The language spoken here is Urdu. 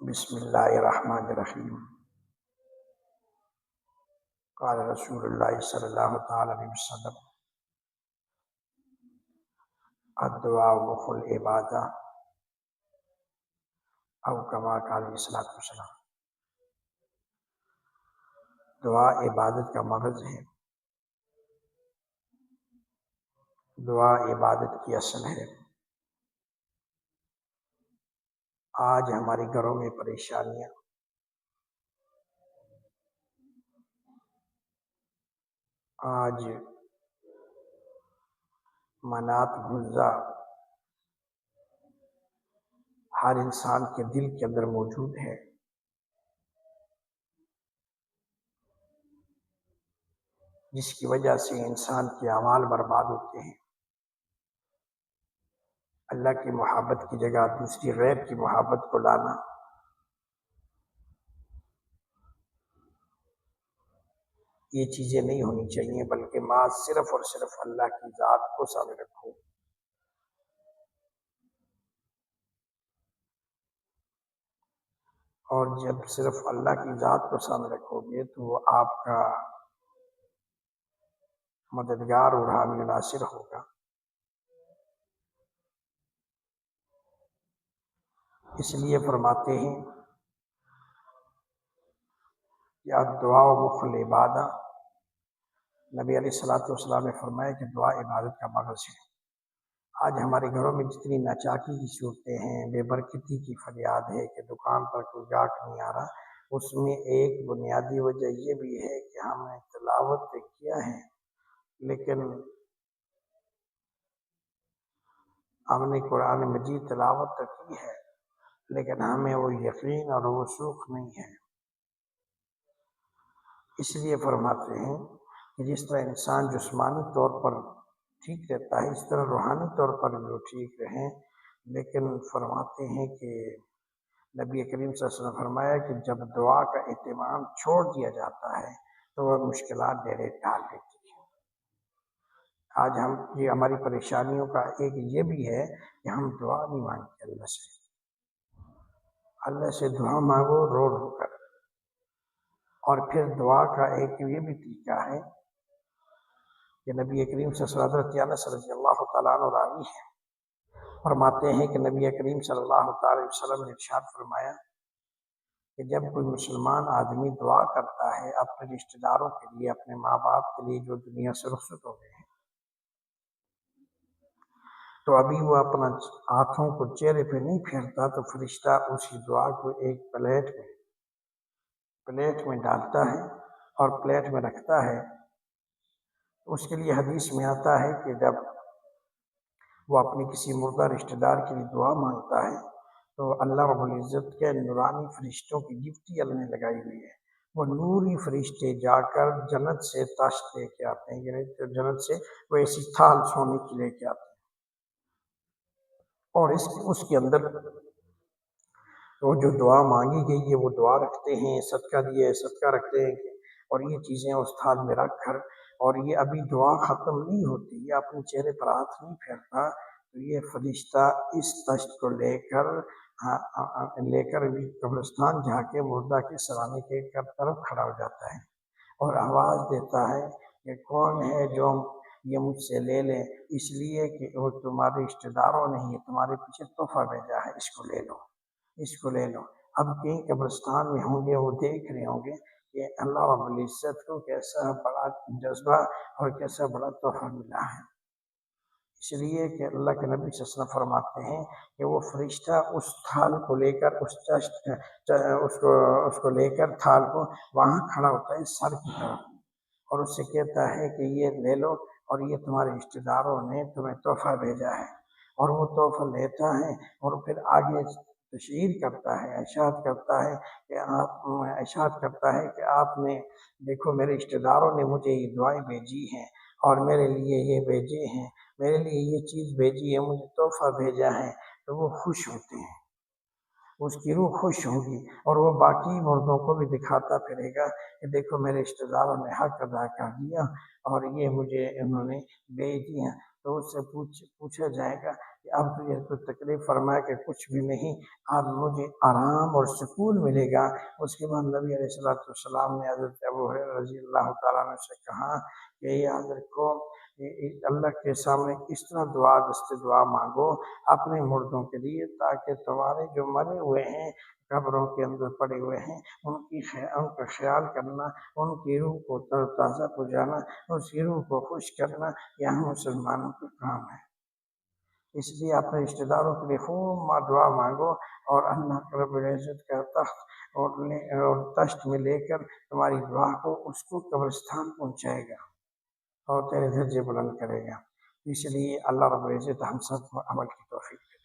بسم اللہ الرحمن الرحیم۔ قال رسول اللہ صلی اللہ تعالی علیہ وسلم الدعاء مخ العبادہ او کما قال علیہ الصلوۃ والسلام۔ دعا عبادت کا مغز ہے، دعا عبادت کی اصل ہے۔ آج ہمارے گھروں میں پریشانیاں، آج منات غزہ ہر انسان کے دل کے اندر موجود ہے۔ جس کی وجہ سے انسان کے اعمال برباد ہوتے ہیں۔ اللہ کی محبت کی جگہ دوسری غیر کی محبت کو لانا، یہ چیزیں نہیں ہونی چاہیے، بلکہ ماں صرف اور صرف اللہ کی ذات کو سامنے رکھو۔ اور جب صرف اللہ کی ذات کو سامنے رکھو گے تو وہ آپ کا مددگار اور حامی ناصر ہوگا۔ اس لیے فرماتے ہیں کہ دعا و مخ العبادہ، نبی علیہ الصلوۃ والسلام نے فرمایا کہ دعا عبادت کا مغز ہے۔ آج ہمارے گھروں میں جتنی ناچاکی کی صورتیں ہیں، بے برکتی کی فریاد ہے کہ دکان پر کوئی گاہک نہیں آ رہا، اس میں ایک بنیادی وجہ یہ بھی ہے کہ ہم نے تلاوت کیا ہے، لیکن ہم نے قرآن مجید تلاوت کی ہے، لیکن ہمیں وہ یقین اور وہ سوکھ نہیں ہے۔ اس لیے فرماتے ہیں کہ جس طرح انسان جسمانی طور پر ٹھیک رہتا ہے، اس طرح روحانی طور پر بھی وہ ٹھیک رہیں۔ لیکن فرماتے ہیں کہ نبی کریم صلی اللہ علیہ وسلم نے فرمایا کہ جب دعا کا اہتمام چھوڑ دیا جاتا ہے تو وہ مشکلات ڈیرے ڈال دیتی ہے۔ آج یہ ہماری پریشانیوں کا ایک یہ بھی ہے کہ ہم دعا نہیں مانگتے اللہ سے دعا مانگو رو رو کر۔ اور پھر دعا کا ایک یہ بھی طریقہ ہے کہ نبی کریم صلی اللہ علیہ وسلم انس رضی اللہ تعالیٰ عنہ راوی ہے، فرماتے ہیں کہ نبی کریم صلی اللہ تعالی وسلم نے ارشاد فرمایا کہ جب کوئی مسلمان آدمی دعا کرتا ہے اپنے رشتہ داروں کے لیے، اپنے ماں باپ کے لیے جو دنیا سے رخصت ہو گئے ہیں، تو ابھی وہ اپنا ہاتھوں کو چہرے پہ نہیں پھیرتا تو فرشتہ اسی دعا کو ایک پلیٹ میں ڈالتا ہے اور پلیٹ میں رکھتا ہے۔ اس کے لیے حدیث میں آتا ہے کہ جب وہ اپنی کسی مردہ رشتہ دار کے لیے دعا مانگتا ہے تو اللہ رب العزت کے نورانی فرشتوں کی ڈپٹی اللہ نے لگائی ہوئی ہے، وہ نوری فرشتے جا کر جنت سے تاشت لے کے آتے ہیں، یعنی جنت سے وہ ایسی تھال سونے کی لے کے آتے ہیں، اور اس کے اندر وہ جو دعا مانگی گئی ہے وہ دعا رکھتے ہیں، صدقہ دیے صدقہ رکھتے ہیں، اور یہ چیزیں اس تھال میں رکھ کر، اور یہ ابھی دعا ختم نہیں ہوتی، یہ اپنے چہرے پر ہاتھ نہیں پھیرتا، تو یہ فرشتہ اس تشت کو لے کر قبرستان جا کے مردہ کے سرانے کے طرف کھڑا ہو جاتا ہے اور آواز دیتا ہے کہ کون ہے جو یہ مجھ سے لے لے، اس لیے کہ وہ تمہارے رشتہ داروں نے یہ تمہارے پیچھے تحفہ بھیجا ہے، اس کو لے لو، اس کو لے لو۔ اب کہیں قبرستان میں ہوں گے، وہ دیکھ رہے ہوں گے کہ اللہ رب العزت کو کیسا بڑا جذبہ اور کیسا بڑا تحفہ ملا ہے۔ اس لیے کہ اللہ کے نبی صلی اللہ علیہ وسلم فرماتے ہیں کہ وہ فرشتہ اس تھال کو لے کر اس کو لے کر تھال کو وہاں کھڑا ہوتا ہے سر کی طرف، اور اس سے کہتا ہے کہ یہ لے لو، اور یہ تمہارے رشتہ داروں نے تمہیں تحفہ بھیجا ہے، اور وہ تحفہ لیتا ہے اور پھر آگے تشہیر کرتا ہے، ارشاد کرتا ہے کہ آپ نے دیکھو میرے رشتہ داروں نے مجھے یہ دعائیں بھیجی ہیں اور میرے لیے یہ بھیجے ہیں، میرے لیے یہ چیز بھیجی ہے، مجھے تحفہ بھیجا ہے، تو وہ خوش ہوتے ہیں، اس کی روح خوش ہوگی، اور وہ باقی مردوں کو بھی دکھاتا پھرے گا کہ دیکھو میرے رشتہ داروں نے حق ادا کر دیا اور یہ مجھے انہوں نے بھیج دیا۔ تو اس سے پوچھا جائے گا کہ اب تجھے کوئی تکلیف فرمائے کہ کچھ بھی نہیں، اب مجھے آرام اور سکون ملے گا۔ اس کے بعد نبی علیہ السلام نے حضرت ابو ہریرہ رضی اللہ تعالیٰ عنہ سے کہا کہ یاد رکھو اللہ کے سامنے کس طرح دعا مانگو اپنے مردوں کے لیے، تاکہ تمہارے جو مرے ہوئے ہیں قبروں کے اندر پڑے ہوئے ہیں ان کا خیال کرنا، ان کی روح کو تر تازہ پہنچانا، اس کی روح کو خوش کرنا، یہ ہم مسلمانوں کا کام ہے۔ اس لیے اپنے رشتہ داروں کے لیے خوب دعا مانگو، اور اللہ رب العزت کا تخت اور تشت میں لے کر تمہاری دعا کو اس کو قبرستان پہنچائے گا اور تیرے درجے بلند کرے گا۔ اس لیے اللہ رب العزت ہم سب کو عمل کی توفیق دے۔